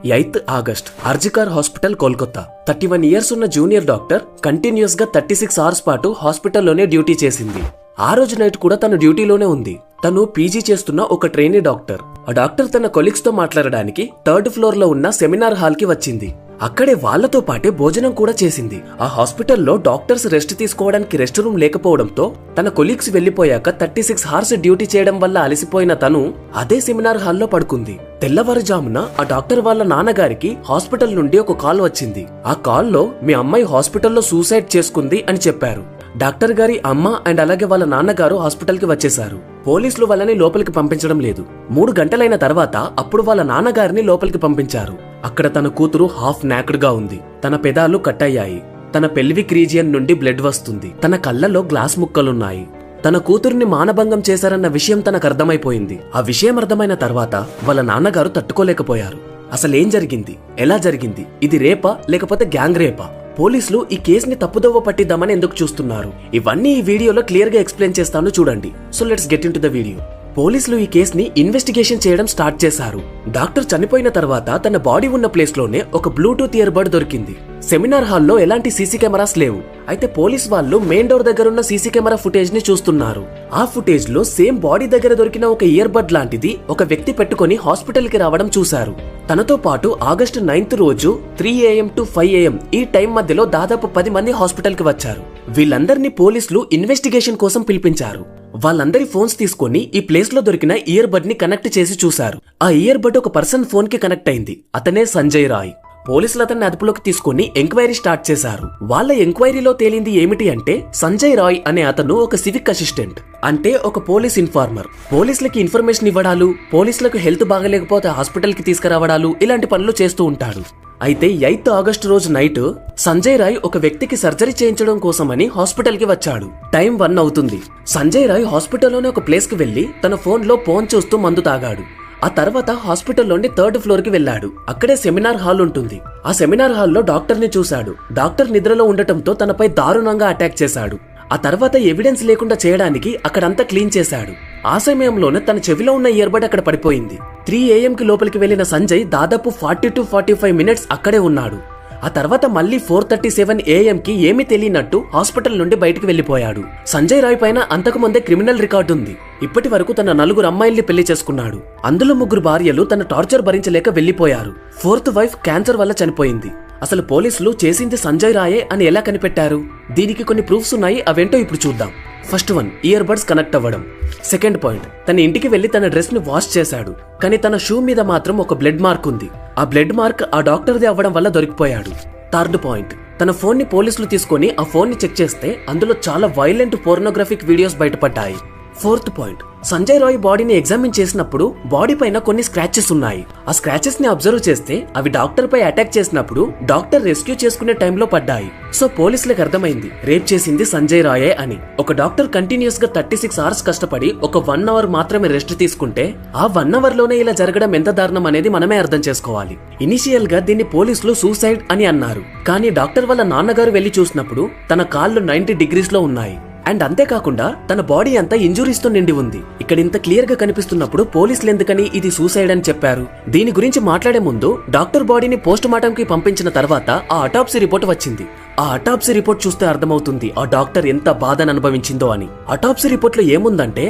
8th August RG Kar hospital Kolkata 31 years ఉన్న junior doctor continuous గా 36 hours పాటు హాస్పిటల్లోనే డ్యూటీ చేసింది. ఆ రోజు నైట్ కూడా తను డ్యూటీలోనే ఉంది. తను పీజీ చేస్తున్న ఒక ట్రైనీ డాక్టర్. ఆ డాక్టర్ తన కొలీగ్స్ తో మాట్లాడడానికి 3rd ఫ్లోర్ లో ఉన్న సెమినార్ హాల్ కి వచ్చింది. అక్కడే వాళ్లతో పాటే భోజనం కూడా చేసింది. ఆ హాస్పిటల్లో డాక్టర్స్ రెస్ట్ తీసుకోవడానికి రెస్ట్ రూమ్ లేకపోవడంతో తన కొలీగ్స్ వెళ్లిపోయాక 36 అవర్స్ డ్యూటీ చేయడం వల్ల అలసిపోయిన తను అదే సెమినార్ హాల్లో పడుకుంది. తెల్లవారుజామున ఆ డాక్టర్ వాళ్ళ నాన్నగారికి హాస్పిటల్ నుండి ఒక కాల్ వచ్చింది. ఆ కాల్లో మీ అమ్మాయి హాస్పిటల్లో సూసైడ్ చేసుకుంది అని చెప్పారు. డాక్టర్ గారి అమ్మ అండ్ అలాగే వాళ్ళ నాన్నగారు హాస్పిటల్ కి వచ్చేశారు. పోలీసులు వాళ్ళని లోపలికి పంపించడం లేదు. 3 గంటలైన తర్వాత అప్పుడు వాళ్ళ నాన్నగారిని లోపలికి పంపించారు. అక్కడ తన కూతురు హాఫ్ నాక్డ్ గా ఉంది. తన పెదాలు కట్ అయ్యాయి. తన పెల్విక్ రీజియన్ నుండి బ్లడ్ వస్తుంది. తన కళ్ళలో గ్లాస్ ముక్కలున్నాయి. తన కూతుర్ని మానభంగం చేశారన్న విషయం తనకు అర్థమైపోయింది. ఆ విషయం అర్థమైన తర్వాత వాళ్ళ నాన్నగారు తట్టుకోలేకపోయారు. అసలేం జరిగింది, ఎలా జరిగింది, ఇది రేపా లేకపోతే గ్యాంగ్ రేపా? పోలీసులు ఈ కేసుని తప్పుదోవ పట్టిద్దామని ఎందుకు చూస్తున్నారు? ఇవన్నీ ఈ వీడియోలో క్లియర్ గా ఎక్స్ప్లెయిన్ చేస్తాను, చూడండి. So let's get into the video. పోలీసులు ఈ కేసుని ఇన్వెస్టిగేషన్ చేయడం స్టార్ట్ చేశారు. డాక్టర్ చనిపోయిన తర్వాత తన బాడీ ఉన్న ప్లేస్ లోనే ఒక బ్లూటూత్ ఇయర్ బడ్ దొరికింది. సెమినార్ హాల్లో ఎలాంటి సీసీ కెమెరాస్ లేవు. అయితే పోలీస్ వాళ్ళు మెయిన్ డోర్ దగ్గర ఉన్న సీసీ కెమెరా ఫుటేజ్ ని చూస్తున్నారు. ఆ ఫుటేజ్ లో సేమ్ బాడీ దగ్గర దొరికిన ఒక ఇయర్ బడ్ లాంటిది ఒక వ్యక్తి పెట్టుకుని హాస్పిటల్ కి రావడం చూశారు. తనతో పాటు ఆగస్టు 9th రోజు 3 AM to 5 AM ఈ టైం మధ్యలో దాదాపు 10 మంది హాస్పిటల్ కి వచ్చారు. వీళ్ళందరినీ పోలీసులు ఇన్వెస్టిగేషన్ కోసం పిలిపించారు. వాళ్ళందరి ఫోన్స్ తీసుకుని ఈ ప్లేస్ లో దొరికిన ఇయర్ బడ్ ని కనెక్ట్ చేసి చూశారు. ఆ ఇయర్ బడ్ ఒక పర్సన్ ఫోన్ కి కనెక్ట్ అయింది. అతనే సంజయ్ రాయ్. పోలీసులు అతన్ని అదుపులోకి తీసుకుని ఎంక్వైరీ స్టార్ట్ చేశారు. వాళ్ళ ఎంక్వైరీలో తేలింది ఏమిటి అంటే సంజయ్ రాయ్ అనే అతను ఒక సివిక్ అసిస్టెంట్, అంటే ఒక పోలీస్ ఇన్ఫార్మర్. పోలీసులకి ఇన్ఫర్మేషన్ ఇవ్వడాలు, పోలీసులకు హెల్త్ బాగలేకపోతే హాస్పిటల్ కి తీసుకురావడాలు, ఇలాంటి పనులు చేస్తూ ఉంటాడు. అయితే 8th ఆగస్ట్ రోజు నైట్ సంజయ్ రాయ్ ఒక వ్యక్తికి సర్జరీ చేయించడం కోసమని హాస్పిటల్ కి వచ్చాడు. టైం 1 అవుతుంది. సంజయ్ రాయ్ హాస్పిటల్లోనే ఒక ప్లేస్ కి వెళ్లి తన ఫోన్ లో ఫోన్ చూస్తూ మందు తాగాడు. ఆ తర్వాత హాస్పిటల్లోని 3rd ఫ్లోర్ కి వెళ్లాడు. అక్కడే సెమినార్ హాల్ ఉంటుంది. ఆ సెమినార్ హాల్లో డాక్టర్ ని చూశాడు. డాక్టర్ నిద్రలో ఉండటంతో తనపై దారుణంగా అటాక్ చేశాడు. ఆ తర్వాత ఎవిడెన్స్ లేకుండా చేయడానికి అక్కడంతా క్లీన్ చేశాడు. ఆ సమయంలోనే తన చెవిలో ఉన్న ఇయర్బడ్ అక్కడ పడిపోయింది. 3 AM కి లోపలికి వెళ్లిన సంజయ్ దాదాపు 40 to 45 minutes అక్కడే ఉన్నాడు. ఆ తర్వాత మళ్ళీ 4:37 AM కి ఏమీ తెలియనట్టు హాస్పిటల్ నుండి బయటకు వెళ్లిపోయాడు. సంజయ్ రాయ్ పైన అంతకుముందే క్రిమినల్ రికార్డు ఉంది. ఇప్పటి వరకు తన 4 అమ్మాయిల్ని పెళ్లి చేసుకున్నాడు. అందులో 3 భార్యలు తన టార్చర్ భరించలేక వెళ్లిపోయారు. 4th వైఫ్ క్యాన్సర్ వల్ల చనిపోయింది. అసలు పోలీసులు చేసింది సంజయ్ రాయే అని ఎలా కనిపెట్టారు? దీనికి కొన్ని ప్రూఫ్స్ ఉన్నాయి, అవేంటో ఇప్పుడు చూద్దాం. First one, ear buds connect అవ్వడం. సెకండ్ పాయింట్, తన ఇంటికి వెళ్లి తన డ్రెస్ ని వాష్ చేశాడు. కానీ తన షూ మీద మాత్రం ఒక బ్లడ్ మార్క్ ఉంది. ఆ బ్లడ్ మార్క్ ఆ డాక్టర్ది అవ్వడం వల్ల దొరికిపోయాడు. థర్డ్ పాయింట్, తన ఫోన్ ని పోలీసులు తీసుకొని ఆ ఫోన్ ని చెక్ చేస్తే అందులో చాలా వైలెంట్ పోర్నోగ్రాఫిక్ వీడియోస్ బయటపడ్డాయి. ఫోర్త్ పాయింట్, సంజయ్ రాయ్ బాడీని ఎగ్జామిన్ చేసినప్పుడు బాడీ పైన కొన్ని స్క్రాచెస్ ఉన్నాయి. ఆ స్క్రాచెస్ ని అబ్జర్వ్ చేస్తే అవి డాక్టర్ పై అటాక్ చేసినప్పుడు డాక్టర్ రెస్క్యూ చేసుకునే టైంలో పడ్డాయి. సో పోలీసులకు అర్థమైంది రేప్ చేసింది సంజయ్ రాయే అని. ఒక డాక్టర్ కంటిన్యూస్ గా 36 అవర్స్ కష్టపడి ఒక 1 hour మాత్రమే రెస్ట్ తీసుకుంటే ఆ 1 hour లోనే ఇలా జరగడం ఎంత దారుణం అనేది మనమే అర్థం చేసుకోవాలి. ఇనిషియల్ గా దీన్ని పోలీసులు సూసైడ్ అని అన్నారు. కానీ డాక్టర్ వాళ్ళ నాన్నగారు వెళ్లి చూసినప్పుడు తన కాళ్ళు 90 degrees లో ఉన్నాయి. అండ్ అంతేకాకుండా తన బాడీ అంతా ఇంజురీస్ తో నిండి ఉంది. ఇక్కడ ఇంత క్లియర్ గా కనిపిస్తున్నప్పుడు పోలీసులు ఎందుకని ఇది సూసైడ్ అని చెప్పారు? దీని గురించి మాట్లాడే ముందు డాక్టర్ బాడీని పోస్ట్ మార్టం కి పంపించిన తర్వాత ఆ అటాప్సీ రిపోర్ట్ వచ్చింది. ఆ అటాప్సీ రిపోర్ట్ చూస్తే అర్థమవుతుంది ఆ డాక్టర్ ఎంత బాధను అనుభవించిందో అని. అటాప్సీ రిపోర్ట్ లో ఏముందంటే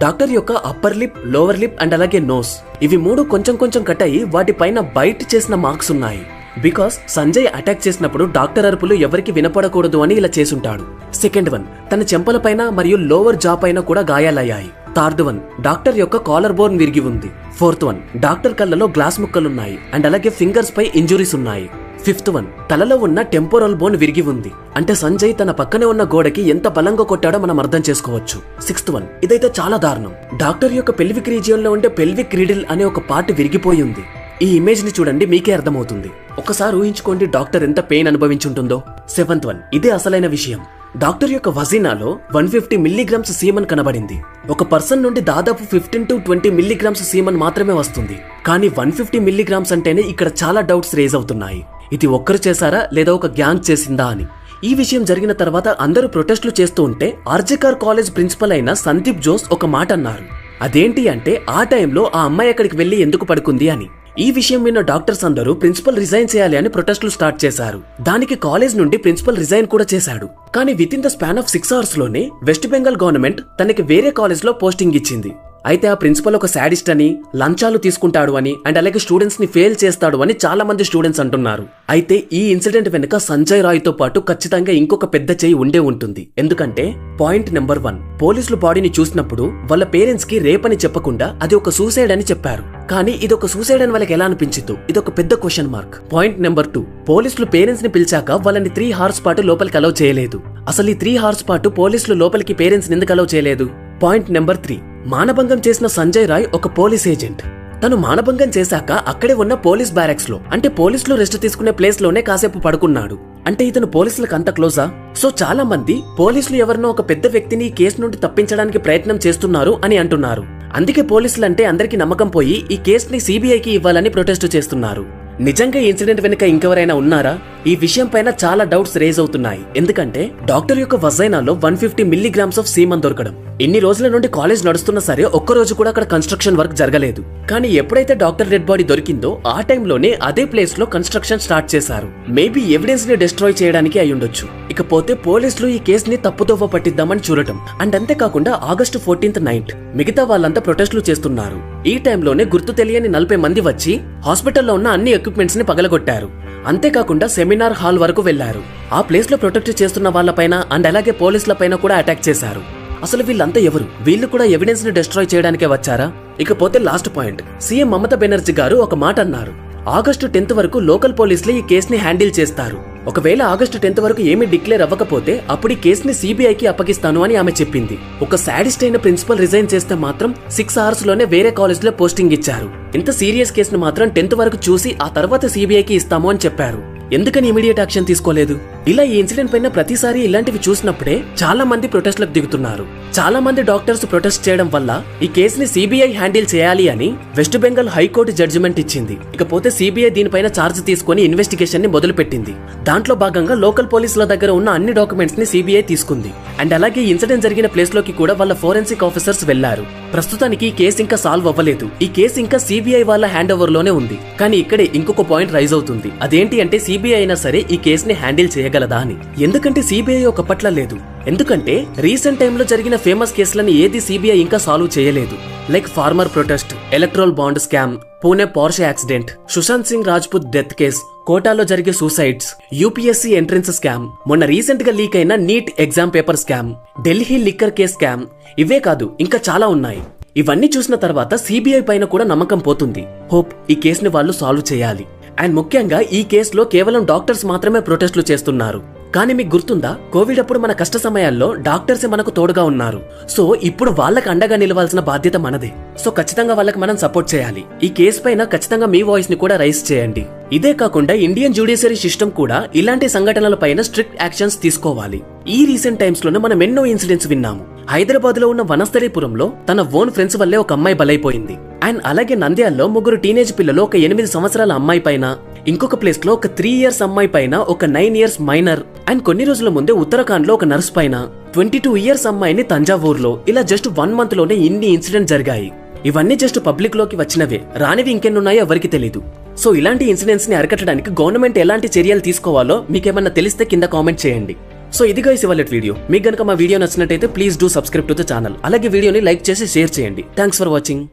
డాక్టర్ యొక్క upper lip, lower lip and అలాగే నోస్, ఇవి 3 కొంచెం కట్ అయ్యి వాటిపైన బైట్ చేసిన మార్క్స్ ఉన్నాయి. బికాస్ సంజయ్ అటాక్ చేసినప్పుడు డాక్టర్ అరుపులు ఎవరికి వినపడకూడదు అని ఇలా చేసుంటాడు. సెకండ్ వన్, తన చెంపల పైన మరియు లోవర్ జా పైన కూడా గాయాలయ్యాయి. థర్డ్ వన్, డాక్టర్ యొక్క కాలర్ బోన్ విరిగి ఉంది. ఫోర్త్ వన్, డాక్టర్ కళ్ళలో గ్లాస్ ముక్కలున్నాయి అండ్ అలాగే ఫింగర్స్ పై ఇంజురీస్ ఉన్నాయి. ఫిఫ్త్ వన్, తలలో ఉన్న టెంపోరల్ బోన్ విరిగి ఉంది. అంటే సంజయ్ తన పక్కనే ఉన్న గోడకి ఎంత బలంగా కొట్టాడో మనం అర్థం చేసుకోవచ్చు. సిక్స్త్ వన్, ఇదైతే చాలా దారుణం. డాక్టర్ యొక్క పెల్విక్ రీజియన్ లో ఉండే పెల్విక్ రీడిల్ అనే ఒక పార్ట్ విరిగిపోయి ఉంది. ఈ ఇమేజ్ ని చూడండి, మీకే అర్థమవుతుంది. ఒకసారి ఊహించుకోండి డాక్టర్ ఎంత పెయిన్ అనుభవించుంటుందో. సెవెంత్ వన్, ఇదే అసలైన విషయం. డాక్టర్ యొక్క వజీనాలో 150 milligrams సీమన్ కనబడింది. ఒక పర్సన్ నుండి దాదాపు 15 to 20 milligrams సీమన్ మాత్రమే వస్తుంది. కానీ 150 milligrams అంటేనే ఇక్కడ చాలా డౌట్స్ రేజ్ అవుతున్నాయి. ఇది ఒక్కరు చేశారా లేదా ఒక గ్యాంగ్ చేసిందా అని. ఈ విషయం జరిగిన తర్వాత అందరూ ప్రొటెస్టులు చేస్తూ ఉంటే ఆర్జికార్ కాలేజ్ ప్రిన్సిపల్ అయిన సందీప్ జోస్ ఒక మాట అన్నారు. అదేంటి అంటే ఆ టైంలో ఆ అమ్మాయి అక్కడికి వెళ్లి ఎందుకు పడుకుంది అని. ఈ విషయం విన్న డాక్టర్స్ అందరూ ప్రిన్సిపల్ రిజైన్ చేయాలి అని ప్రొటెస్టులు స్టార్ట్ చేశారు. దానికి కాలేజ్ నుండి ప్రిన్సిపల్ రిజైన్ కూడా చేశాడు. కానీ with in the span of 6 hours లోనే వెస్ట్ బెంగాల్ గవర్నమెంట్ తనకి వేరే కాలేజ్ లో పోస్టింగ్ ఇచ్చింది. అయితే ఆ ప్రిన్సిపల్ ఒక శాడిస్ట్ అని, లంచాలు తీసుకుంటాడు అని అండ్ అలాగే స్టూడెంట్స్ ని ఫెయిల్ చేస్తాడు అని చాలా మంది స్టూడెంట్స్ అంటున్నారు. అయితే ఈ ఇన్సిడెంట్ వెనుక సంజయ్ రాయ్ తో పాటు ఖచ్చితంగా ఇంకొక పెద్ద చేయి ఉండే ఉంటుంది. ఎందుకంటే పాయింట్ నెంబర్ 1, పోలీసులు బాడీని చూసినప్పుడు వాళ్ళ పేరెంట్స్ కి రేప్ అని చెప్పకుండా అది ఒక సూసైడ్ అని చెప్పారు. కానీ ఇది ఒక సూసైడ్ అని వాళ్ళకి ఎలా అనిపించిందో ఇది ఒక పెద్ద క్వశ్చన్ మార్క్. పాయింట్ నెంబర్ 2, పోలీసులు పేరెంట్స్ ని పిలిచాక వాళ్ళని 3 hours పాటు లోపలికి అలౌ చేయలేదు. అసలు ఈ 3 hours పాటు పోలీసులు లోపలికి పేరెంట్స్ ని ఎందుకు అలౌ చేయలేదు? పాయింట్ నెంబర్ 3, మానభంగం చేసిన సంజయ్ రాయ్ ఒక పోలీస్ ఏజెంట్. తను మానభంగం చేశాక అక్కడే ఉన్న పోలీస్ బ్యారెక్స్ లో, అంటే పోలీసులు రెస్ట్ తీసుకునే ప్లేస్ లోనే కాసేపు పడుకున్నాడు. అంటే ఇతను పోలీసులకు అంత క్లోజా? సో చాలా మంది పోలీసులు ఎవరినో ఒక పెద్ద వ్యక్తిని ఈ కేసు నుండి తప్పించడానికి ప్రయత్నం చేస్తున్నారు అని అంటున్నారు. అందుకే పోలీసులంటే అందరికీ నమ్మకం పోయి ఈ కేసుని సిబిఐకి ఇవ్వాలని ప్రొటెస్ట్ చేస్తున్నారు. నిజంగా ఈ ఇన్సిడెంట్ వెనుక ఇంకెవరైనా ఉన్నారా? ఈ విషయం పైన చాలా డౌట్స్ రేజ్ అవుతున్నాయి. ఎందుకంటే డాక్టర్ యొక్క వజైనాలో 150 milligrams ఆఫ్ సీమన్ దొరకడం. ఇన్ని రోజుల నుండి కాలేజ్ నడుస్తున్నా సరే ఒక్కరోజు కూడా అక్కడ కన్స్ట్రక్షన్ వర్క్ జరగలేదు. కానీ ఎప్పుడైతే డాక్టర్ డెడ్ బాడీ దొరికిందో ఆ టైంలోనే అదే ప్లేస్ లో కన్స్ట్రక్షన్ స్టార్ట్ చేశారు. మేబీ ఎవిడెన్స్ ని డిస్ట్రాయ్ చేయడానికి అయి ఉండొచ్చు. ఇకపోతే పోలీసులు ఈ కేసుని తప్పుదోవ పట్టిద్దామని చూడటం. అండ్ అంతేకాకుండా August 14th నైట్ మిగతా వాళ్ళంతా ప్రొటెస్టులు చేస్తున్నారు. ఈ టైంలోనే గుర్తు తెలియని 40 మంది వచ్చి హాస్పిటల్లో ఉన్న అన్ని ఎక్విప్మెంట్స్ ని పగలగొట్టారు. అంతేకాకుండా సెమినార్ హాల్ వరకు వెళ్లారు. ఆ ప్లేస్ లో ప్రొటెక్ట్ చేస్తున్న వాళ్ళపైన అండ్ అలాగే పోలీసుల పైన కూడా అటాక్ చేశారు. అసలు వీళ్ళంతా ఎవరు? వీళ్ళు కూడా ఎవిడెన్స్ ని డిస్ట్రాయ్ చేయడానికే వచ్చారా? ఇకపోతే last point, CM Mamata Banerjee గారు ఒక మాట అన్నారు. August 10th వరకు లోకల్ పోలీసులు ఈ కేసుని హ్యాండిల్ చేస్తారు. ఒకవేళ August 10th వరకు ఏమీ డిక్లేర్ అవ్వకపోతే అప్పుడు ఈ కేసుని సిబిఐకి అప్పగిస్తాను అని ఆమె చెప్పింది. ఒక సాడిస్ట్ అయిన ప్రిన్సిపల్ రిజైన్ చేస్తే మాత్రం 6 hours లోనే వేరే కాలేజ్ లో పోస్టింగ్ ఇచ్చారు. ఇంత సీరియస్ కేసును మాత్రం 10th వరకు చూసి ఆ తర్వాత సిబిఐకి ఇస్తాము అని చెప్పారు. ఎందుకని ఇమీడియట్ యాక్షన్ తీసుకోలేదు? ఇలా ఈ ఇన్సిడెంట్ పైన ప్రతిసారి ఇలాంటివి చూసినప్పుడే చాలా మంది ప్రొటెస్ట్లకు దిగుతున్నారు. చాలా మంది డాక్టర్స్ ప్రొటెస్ట్ చేయడం వల్ల ఈ కేసుని సిబిఐ హ్యాండిల్ చేయాలి అని వెస్ట్ బెంగాల్ హైకోర్టు జడ్జిమెంట్ ఇచ్చింది. ఇకపోతే సిబిఐ దీనిపైన ఛార్జ్ తీసుకుని ఇన్వెస్టిగేషన్ ని మొదలు పెట్టింది. దాంట్లో భాగంగా లోకల్ పోలీసుల దగ్గర ఉన్న అన్ని డాక్యుమెంట్స్ ని సిబిఐ తీసుకుంది. అండ్ అలాగే ఇన్సిడెంట్ జరిగిన ప్లేస్ లోకి కూడా వాళ్ళ ఫోరెన్సిక్ ఆఫీసర్స్ వెళ్లారు. ప్రస్తుతానికి ఈ కేసు ఇంకా సాల్వ్ అవ్వలేదు. ఈ కేసు ఇంకా సిబిఐ వాళ్ళ హ్యాండ్ ఓవర్ లోనే ఉంది. కానీ ఇక్కడే ఇంకొక పాయింట్ రైజ్ అవుతుంది. అదేంటి అంటే సిబిఐ అయినా సరే ఈ కేసుని హ్యాండిల్ చేయగలదా అని. ఎందుకంటే సిబిఐ ఒకప్పట్లా లేదు. ఎందుకంటే రీసెంట్ టైంలో జరిగిన ఫేమస్ కేసులని ఏది సిబిఐ ఇంకా సాల్వ్ చేయలేదు. Like farmer protest, electoral bond scam, Pune Porsche accident, Sushant Singh Rajput death case, కోటాలో జరిగే సూసైడ్స్, యూపీఎస్సీ ఎంట్రన్స్ స్కామ్, మొన్న రీసెంట్ గా లీక్ అయిన NEET exam paper scam, Delhi liquor case scam, ఇవే కాదు ఇంకా చాలా ఉన్నాయి. ఇవన్నీ చూసిన తర్వాత సిబిఐ పైన కూడా నమ్మకం పోతుంది. హోప్ ఈ కేసుని వాళ్ళు సాల్వ్ చేయాలి. అండ్ ముఖ్యంగా ఈ కేసులో కేవలం డాక్టర్స్ మాత్రమే ప్రొటెస్టులు చేస్తున్నారు. కానీ మీకు గుర్తుందా, కోవిడ్ అప్పుడు మన కష్ట సమయాల్లో డాక్టర్సే మనకు తోడుగా ఉన్నారు. సో ఇప్పుడు వాళ్ళకి అండగా నిలవాల్సిన బాధ్యత మనదే. సో ఖచ్చితంగా వాళ్ళకి మనం సపోర్ట్ చేయాలి. ఈ కేసు పైన ఖచ్చితంగా మీ వాయిస్ ని కూడా రైజ్ చేయండి. ఇదే కాకుండా ఇండియన్ జ్యుడిషియరీ సిస్టమ్ కూడా ఇలాంటి సంఘటనల పైన స్ట్రిక్ట్ యాక్షన్స్ తీసుకోవాలి. ఈ రీసెంట్ టైమ్స్ లోనే మనం ఎన్నో ఇన్సిడెంట్స్ విన్నాము. హైదరాబాద్ లో ఉన్న వనస్థలీపురంలో తన ఓన్ ఫ్రెండ్స్ వల్లే ఒక అమ్మాయి బలైపోయింది. అండ్ అలాగే నంద్యాలలో 3 టీనేజ్ పిల్లలు ఒక 8 సంవత్సరాల అమ్మాయి పైన, ఇంకొక ప్లేస్ లో ఒక 3 years అమ్మాయి పైన, ఒక 9 years మైనర్, అండ్ కొన్ని రోజుల ముందే ఉత్తరాఖండ్ లో ఒక నర్స్ పైన, 22 years అమ్మాయిని తంజావూరులో, ఇలా జస్ట్ 1 month లోనే ఇన్ని ఇన్సిడెంట్ జరిగాయి. ఇవన్నీ జస్ట్ పబ్లిక్ లోకి వచ్చినవే, రానివి ఇంకెన్నున్నాయో ఎవరికి తెలీదు. సో ఇలాంటి ఇన్సిడెంట్స్ ని అరికట్టడానికి గవర్నమెంట్ ఎలాంటి చర్యలు తీసుకోవాలో మీకేమన్నా తెలిస్తే కింద కామెంట్ చేయండి. సో ఇది గైస్ ఇవాళ వీడియో. మీకు గనుక మా వీడియో నచ్చినట్టయితే please do subscribe to the channel. అలాగే వీడియోని లైక్ చేసి షేర్ చేయండి. Thanks for watching.